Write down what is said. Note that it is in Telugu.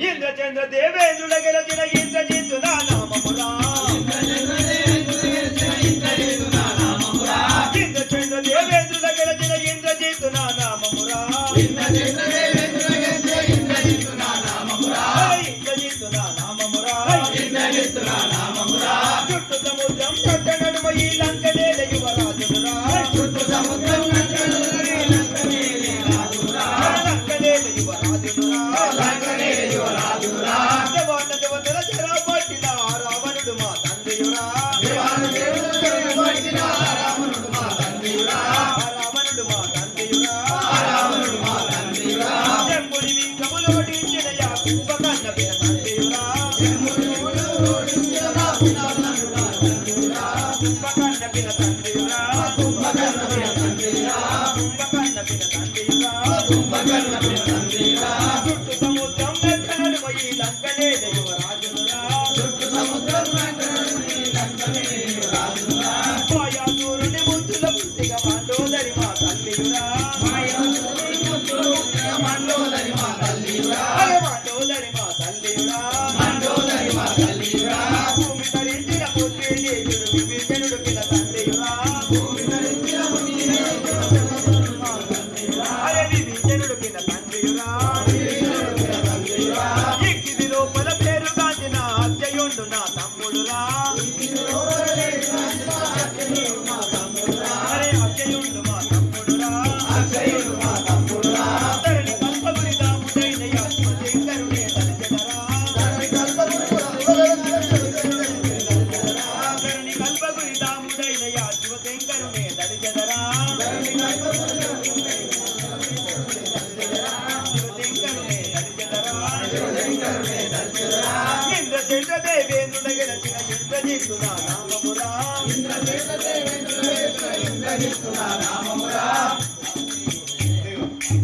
ఇంద్రచంద్ర దేవేంద్రుల గెలచిన ఇంద్రజిత్తు నా నామమురా ఇంద్రచంద్ర దేవేంద్రుల గెలచిన ఇంద్రజిత్తు నా నామమురా ఇంద్రజిత్తు నా నామమురా చుట్టూ సముద్రం కట్ట నడుమ ఈ లంకనేల యువరాజురా లంకనేల యువరాజురా దేవాన దేవతల చెర పట్టిన రావణుడు మా తండ్రియురా రావణుడు మా తండ్రియురా చెంబుడి వింకములు ఓడించిన యాకూబ కన్న పిన తండ్రియురా కుంభకర్ణ పిన తండ్రియురా చుట్టూ సముద్రం వెంకనడు ఈ లంకనేల యువరాజురా మాయాసూరుని ముద్దుల పుట్టిగా మండోదరి మా తల్లియురా మండోదరి మా తల్లియురా భూమి ధరించిన పుత్రుడు విభీషణుడు పిన తండ్రియురా విభీషణుడు పిన తండ్రియురా ఎక్కిది లోపల పేరు గాంచిన అత్యయుండు నా తమ్ముడురా అత్యయుండు మా తమ్ముడురా ధరణి కల్పగుని దాముడైన యాత్మశంకరుడే తలచెదరా ధరణి కల్పగుని దాముడైన యాత్మశంకరుడే తలచెదరా ఇంద్రచంద్ర దేవేంద్రుల గెలచిన ఇంద్రజిత్తు నా నామమురా